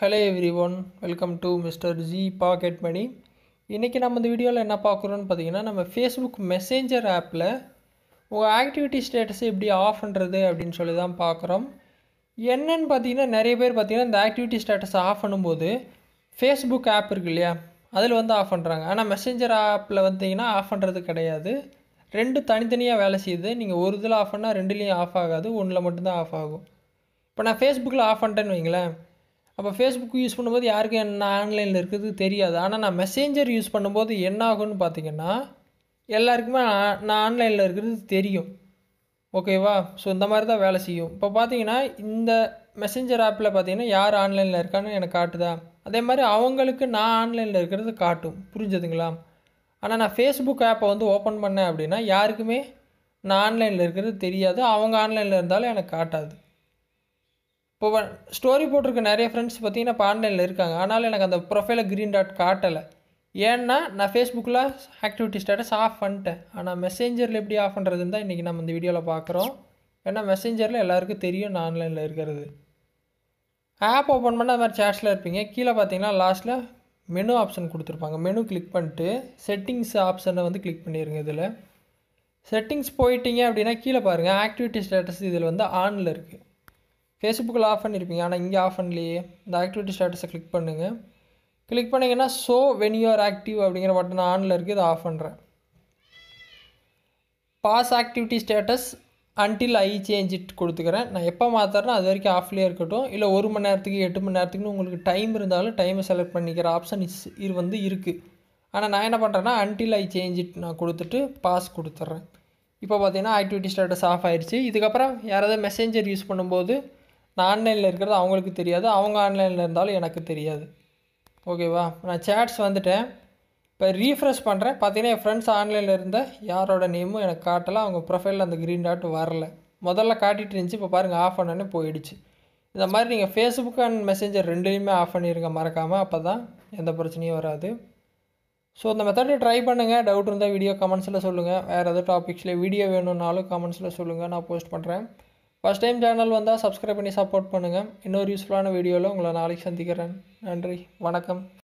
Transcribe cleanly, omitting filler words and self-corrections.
Hello everyone, welcome to Mr. G Pocket Money. இன்றைக்கி நம்ம இந்த வீடியோவில் என்ன பார்க்குறோன்னு பார்த்தீங்கன்னா, நம்ம ஃபேஸ்புக் மெசேஞ்சர் ஆப்பில் உங்கள் ஆக்டிவிட்டி ஸ்டேட்டஸை எப்படி ஆஃப் பண்ணுறது அப்படின்னு சொல்லி தான் பார்க்குறோம். என்னன்னு பார்த்தீங்கன்னா, நிறைய பேர் பார்த்தீங்கன்னா இந்த ஆக்டிவிட்டி ஸ்டேட்டஸை ஆஃப் பண்ணும்போது ஃபேஸ்புக் ஆப் இருக்கு இல்லையா, அதில் வந்து ஆஃப் பண்ணுறாங்க. ஆனால் மெசேஞ்சர் ஆப்பில் பார்த்தீங்கன்னா ஆஃப் பண்ணுறது கிடையாது. ரெண்டு தனித்தனியாக வேலை செய்யுது. நீங்கள் ஒரு இதில் ஆஃப் பண்ணால் ரெண்டுலேயும் ஆஃப் ஆகாது, ஒன்றில் மட்டும்தான் ஆஃப் ஆகும். இப்போ நான் ஃபேஸ்புக்கில் ஆஃப் பண்ணிட்டேன்னு வைங்களேன், அப்போ ஃபேஸ்புக் யூஸ் பண்ணும்போது யாருக்கும் என்ன ஆன்லைனில் இருக்கிறது தெரியாது. ஆனால் நான் மெசேஞ்சர் யூஸ் பண்ணும்போது என்ன ஆகும்னு பார்த்தீங்கன்னா, எல்லாருக்குமே நான் ஆன்லைனில் இருக்கிறது தெரியும். ஓகேவா? ஸோ இந்த மாதிரி தான் வேலை செய்யும். இப்போ பார்த்தீங்கன்னா இந்த மெசேஞ்சர் ஆப்பில் பார்த்தீங்கன்னா யார் ஆன்லைனில் இருக்கான்னு எனக்கு காட்டுதா, அதே மாதிரி அவங்களுக்கு நான் ஆன்லைனில் இருக்கிறது காட்டும். புரிஞ்சதுங்களா? ஆனால் நான் ஃபேஸ்புக் ஆப்பை வந்து ஓப்பன் பண்ணேன் அப்படின்னா யாருக்குமே நான் ஆன்லைனில் இருக்கிறது தெரியாது. அவங்க ஆன்லைனில் இருந்தாலும் எனக்கு காட்டாது. இப்போ ஸ்டோரி போட்டிருக்க நிறைய ஃப்ரெண்ட்ஸ் பார்த்தீங்கன்னா இப்போ ஆன்லைனில் இருக்காங்க, ஆனாலும் எனக்கு அந்த ப்ரொஃபைலை க்ரீன் டாட் காட்டலை. ஏன்னா நான் ஃபேஸ்புக்கில் ஆக்டிவிட்டி ஸ்டேட்டஸ் ஆஃப் பண்ணிட்டேன். ஆனால் மெசேஞ்சரில் எப்படி ஆஃப் பண்ணுறதுன்னு தான் இன்றைக்கி நம்ம இந்த வீடியோவில் பார்க்குறோம். ஏன்னா மெசேஞ்சரில் எல்லாருக்கும் தெரியும் நான் ஆன்லைனில் இருக்கிறது. ஆப் ஓப்பன் பண்ணால் அது மாதிரி சேட்ஸில் இருப்பீங்க. கீழே பார்த்தீங்கன்னா லாஸ்ட்டில் மெனு ஆப்ஷன் கொடுத்துருப்பாங்க. மெனு கிளிக் பண்ணிட்டு செட்டிங்ஸ் ஆப்ஷனை வந்து கிளிக் பண்ணிடுங்க. இதில் செட்டிங்ஸ் போயிட்டீங்க அப்படின்னா கீழே பாருங்கள் ஆக்டிவிட்டி ஸ்டேட்டஸ் இதில் வந்து ஆனில் இருக்குது. ஃபேஸ்புக்கில் ஆஃப் பண்ணியிருப்பீங்க, ஆனால் இங்கே ஆஃப் பண்ணலையே. இந்த ஆக்டிவிட்டி ஸ்டேட்டஸை கிளிக் பண்ணுங்கள். கிளிக் பண்ணிங்கன்னா so when you are active அப்படிங்கிற பட்டன் ஆனில் இருக்குது, இதை ஆஃப் பண்ணுறேன். Pause activity status until I change it கொடுத்துக்கிறேன். நான் எப்போ மாற்றுறேன்னா அது வரைக்கும் ஆஃப்லேயே இருக்கட்டும். இல்லை 1 மணி நேரத்துக்கு 8 மணி நேரத்துக்குன்னு உங்களுக்கு டைம் இருந்தாலும் டைமை செலக்ட் பண்ணிக்கிற ஆப்ஷன் இது வந்து இருக்குது. ஆனால் நான் என்ன பண்ணுறேன்னா அன்டில் ஐ சேஞ்ச் இட் நான் கொடுத்துட்டு பாஸ் கொடுத்துட்றேன். இப்போ பார்த்தீங்கன்னா ஆக்டிவிட்டி ஸ்டேட்டஸ் ஆஃப் ஆயிடுச்சு. இதுக்கப்புறம் யாராவது மெசேஞ்சர் யூஸ் பண்ணும்போது நான் ஆன்லைனில் இருக்கிறது அவங்களுக்கு தெரியாது, அவங்க ஆன்லைனில் இருந்தாலும் எனக்கு தெரியாது. ஓகேவா? நான் சேட்ஸ் வந்துட்டேன். இப்போ ரீஃப்ரெஷ் பண்ணுறேன். பார்த்தீங்கன்னா என் ஃப்ரெண்ட்ஸ் ஆன்லைனில் இருந்த யாரோட நேமும் எனக்கு காட்டலை, அவங்க ப்ரொஃபைலில் அந்த க்ரீன் டாட் வரல. முதல்ல காட்டிகிட்டு இருந்துச்சு, இப்போ பாருங்கள் ஆஃப் பண்ணோன்னே போயிடுச்சு. இந்த மாதிரி நீங்கள் ஃபேஸ்புக் அண்ட் மெசேஞ்சர் ரெண்டுலேயுமே ஆஃப் பண்ணிடுங்க மறக்காமல், அப்போ தான் எந்த பிரச்சனையும் வராது. ஸோ இந்த மெத்தடை ட்ரை பண்ணுங்கள். டவுட் இருந்தால் வீடியோ கமெண்ட்ஸில் சொல்லுங்கள். வேறு எதாவது டாபிக்ஸில் வீடியோ வேணும்னாலும் கமெண்ட்ஸில் சொல்லுங்கள், நான் போஸ்ட் பண்ணுறேன். ஃபஸ்ட் டைம் சேனல் வந்தால் சப்ஸ்கிரைப் பண்ணி சப்போர்ட் பண்ணுங்கள். இன்னொரு யூஸ்ஃபுல்லான வீடியோவில் உங்களை நாளைக்கு சந்திக்கிறேன். நன்றி, வணக்கம்.